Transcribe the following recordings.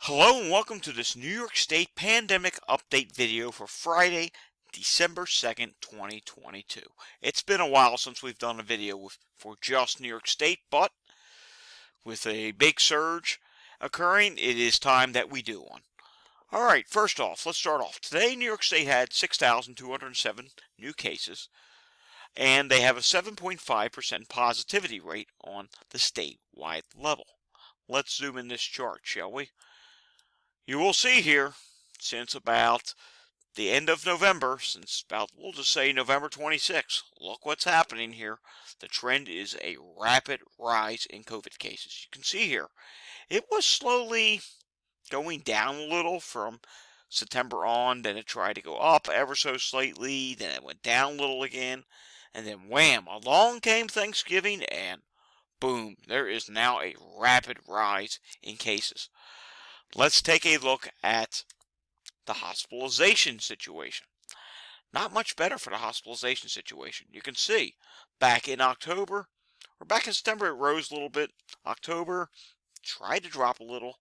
Hello and welcome to this New York State pandemic update video for Friday, December 2nd, 2022. It's been a while since we've done a video for just New York State, but with a big surge occurring, it is time that we do one. Alright, first off, let's start off. Today, New York State had 6,207 new cases, and they have a 7.5% positivity rate on the statewide level. Let's zoom in this chart, shall we? You will see here, since about the end of November, we'll just say November 26th, look what's happening here. The trend is a rapid rise in COVID cases. You can see here, it was slowly going down a little from September on, then it tried to go up ever so slightly, then it went down a little again, and then wham, along came Thanksgiving, and boom, there is now a rapid rise in cases. Let's take a look at the hospitalization situation. Not much better for the hospitalization situation. You can see back in October, or back in September, it rose a little bit. October tried to drop a little.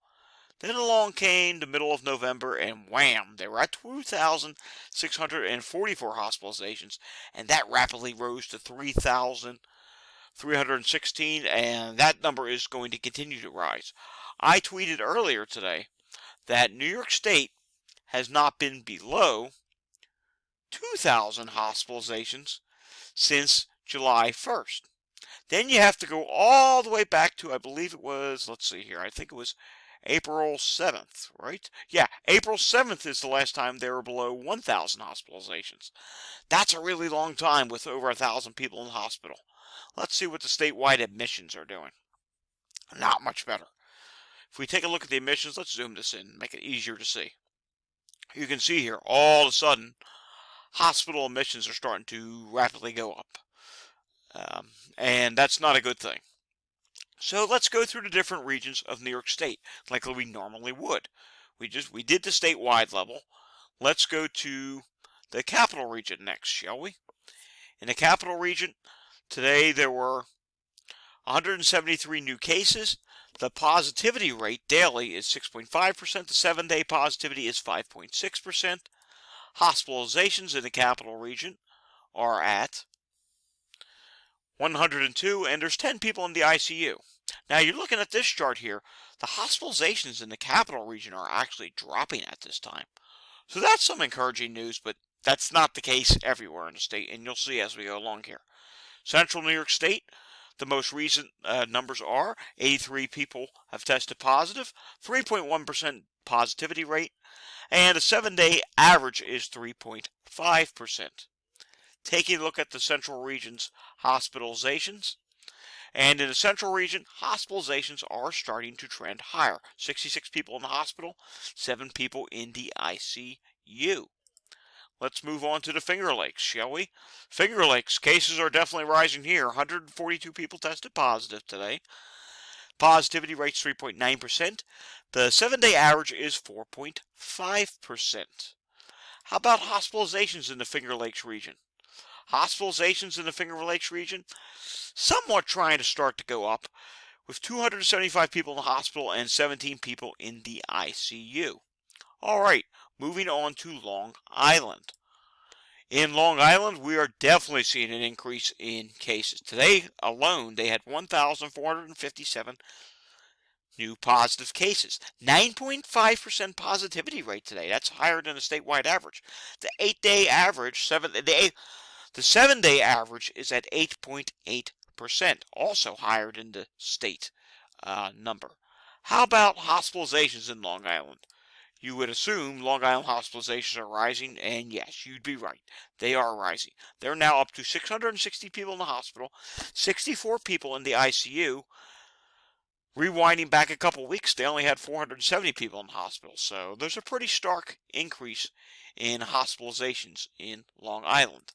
Then along came the middle of November, and wham, they were at 2,644 hospitalizations, and that rapidly rose to 3,316, and that number is going to continue to rise. I tweeted earlier today that New York State has not been below 2,000 hospitalizations since July 1st. Then you have to go all the way back to, I believe it was, let's see here, I think it was April 7th, right? Yeah, April 7th is the last time they were below 1,000 hospitalizations. That's a really long time with over 1,000 people in the hospital. Let's see what the statewide admissions are doing. Not much better. If we take a look at the admissions, let's zoom this in, make it easier to see. You can see here, all of a sudden, hospital admissions are starting to rapidly go up. And that's not a good thing. So let's go through the different regions of New York State, like we normally would. We did the statewide level. Let's go to the capital region next, shall we? In the capital region, today there were 173 new cases. The positivity rate daily is 6.5%. The 7-day positivity is 5.6%. Hospitalizations in the capital region are at 102, and there's 10 people in the ICU. Now you're looking at this chart here. The hospitalizations in the capital region are actually dropping at this time. So that's some encouraging news, but that's not the case everywhere in the state, and you'll see as we go along here. Central New York State, the most recent numbers are 83 people have tested positive, 3.1% positivity rate, and the 7-day average is 3.5%. Taking a look at the central region's hospitalizations, and in the central region, hospitalizations are starting to trend higher. 66 people in the hospital, 7 people in the ICU. Let's move on to the Finger Lakes, shall we? Finger Lakes, cases are definitely rising here. 142 people tested positive today. Positivity rate's 3.9%. The 7-day average is 4.5%. How about hospitalizations in the Finger Lakes region? Hospitalizations in the Finger Lakes region, somewhat trying to start to go up, with 275 people in the hospital and 17 people in the ICU. All right, moving on to Long Island. In Long Island, we are definitely seeing an increase in cases. Today alone, they had 1,457 new positive cases. 9.5% positivity rate today. That's higher than the statewide average. The 8-day average, the 7-day average is at 8.8%, also higher than the state number. How about hospitalizations in Long Island? You would assume Long Island hospitalizations are rising, and yes, you'd be right. They are rising. They're now up to 660 people in the hospital, 64 people in the ICU. Rewinding back a couple weeks, they only had 470 people in the hospital. So there's a pretty stark increase in hospitalizations in Long Island.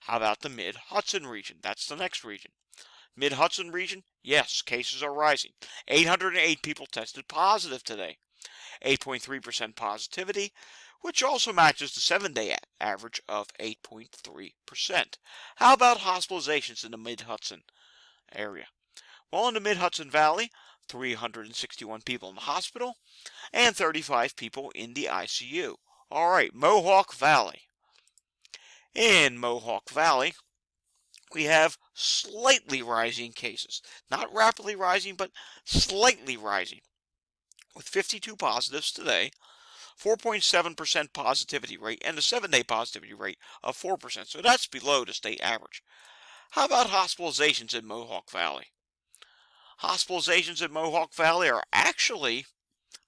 How about the Mid-Hudson region? That's the next region. Mid-Hudson region, yes, cases are rising. 808 people tested positive today. 8.3% positivity, which also matches the 7-day average of 8.3%. How about hospitalizations in the Mid-Hudson area? Well, in the Mid-Hudson Valley, 361 people in the hospital and 35 people in the ICU. All right, Mohawk Valley. In Mohawk Valley, we have slightly rising cases. Not rapidly rising, but slightly rising. With 52 positives today, 4.7% positivity rate, and a 7-day positivity rate of 4%. So that's below the state average. How about hospitalizations in Mohawk Valley? Hospitalizations in Mohawk Valley are actually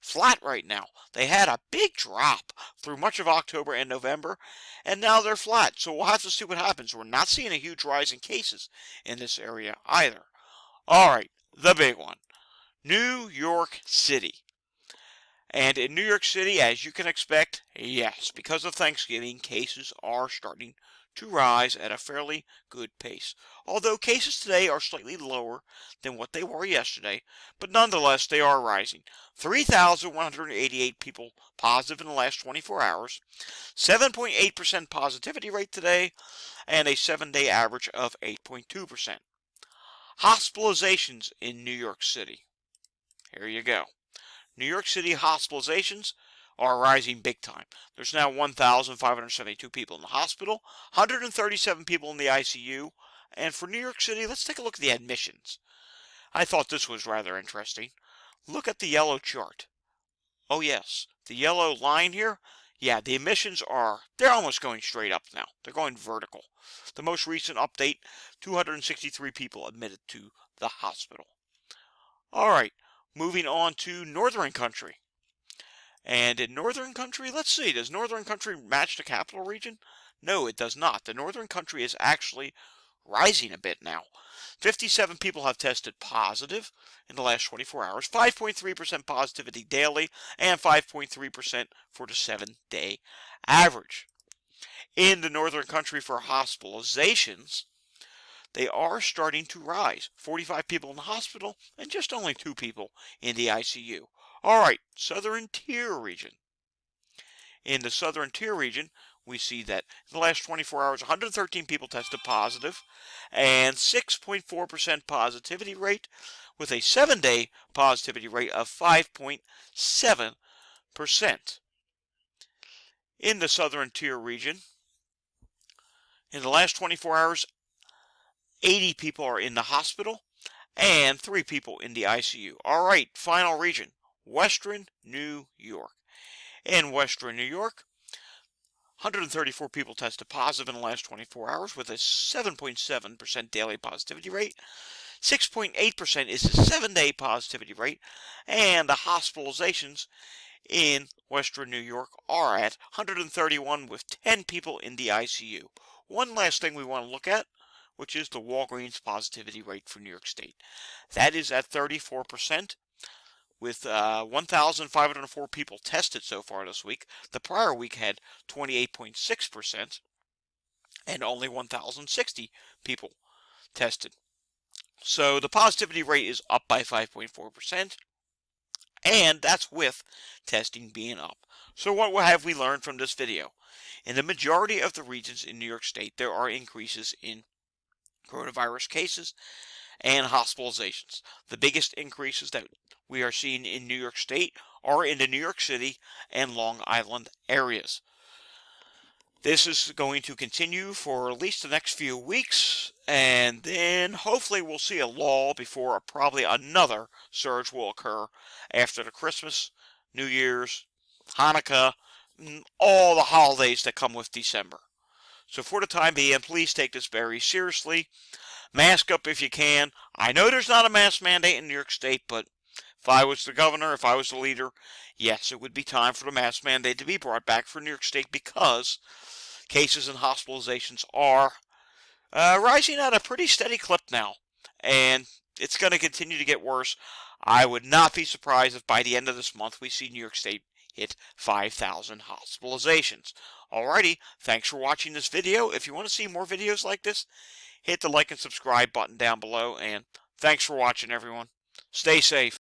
flat right now. They had a big drop through much of October and November, and now they're flat. So we'll have to see what happens. We're not seeing a huge rise in cases in this area either. All right, the big one, New York City. And in New York City, as you can expect, yes, because of Thanksgiving, cases are starting to rise at a fairly good pace. Although cases today are slightly lower than what they were yesterday, but nonetheless, they are rising. 3,188 people positive in the last 24 hours, 7.8% positivity rate today, and a 7-day average of 8.2%. Hospitalizations in New York City. Here you go. New York City hospitalizations are rising big time. There's now 1,572 people in the hospital, 137 people in the ICU, and for New York City, let's take a look at the admissions. I thought this was rather interesting. Look at the yellow chart. Oh yes, the yellow line here, yeah, the admissions they're almost going straight up now. They're going vertical. The most recent update, 263 people admitted to the hospital. All right. Moving on to Northern Country. And in Northern Country, let's see, does Northern Country match the capital region? No, it does not. The Northern Country is actually rising a bit now. 57 people have tested positive in the last 24 hours, 5.3% positivity daily, and 5.3% for the 7-day average. In the Northern Country for hospitalizations, they are starting to rise. 45 people in the hospital and just only 2 people in the ICU. All right, Southern Tier region. In the Southern Tier region, we see that in the last 24 hours, 113 people tested positive and 6.4% positivity rate with a 7-day positivity rate of 5.7%. In the Southern Tier region, in the last 24 hours, 80 people are in the hospital and 3 people in the ICU. All right, final region, Western New York. In Western New York, 134 people tested positive in the last 24 hours with a 7.7% daily positivity rate. 6.8% is the 7-day positivity rate, and the hospitalizations in Western New York are at 131 with 10 people in the ICU. One last thing we want to look at, which is the Walgreens positivity rate for New York State. That is at 34%, with 1,504 people tested so far this week. The prior week had 28.6%, and only 1,060 people tested. So the positivity rate is up by 5.4%, and that's with testing being up. So what have we learned from this video? In the majority of the regions in New York State, there are increases in coronavirus cases and hospitalizations. The biggest increases that we are seeing in New York State are in the New York City and Long Island areas. This is going to continue for at least the next few weeks, and then hopefully we'll see a lull before probably another surge will occur after the Christmas, New Year's, Hanukkah, and all the holidays that come with December. So for the time being, please take this very seriously. Mask up if you can. I know there's not a mask mandate in New York State, but if I was the governor, if I was the leader, yes, it would be time for the mask mandate to be brought back for New York State because cases and hospitalizations are rising at a pretty steady clip now, and it's going to continue to get worse. I would not be surprised if by the end of this month we see New York State hit 5,000 hospitalizations. Alrighty, thanks for watching this video. If you want to see more videos like this, hit the like and subscribe button down below, and thanks for watching, everyone. Stay safe.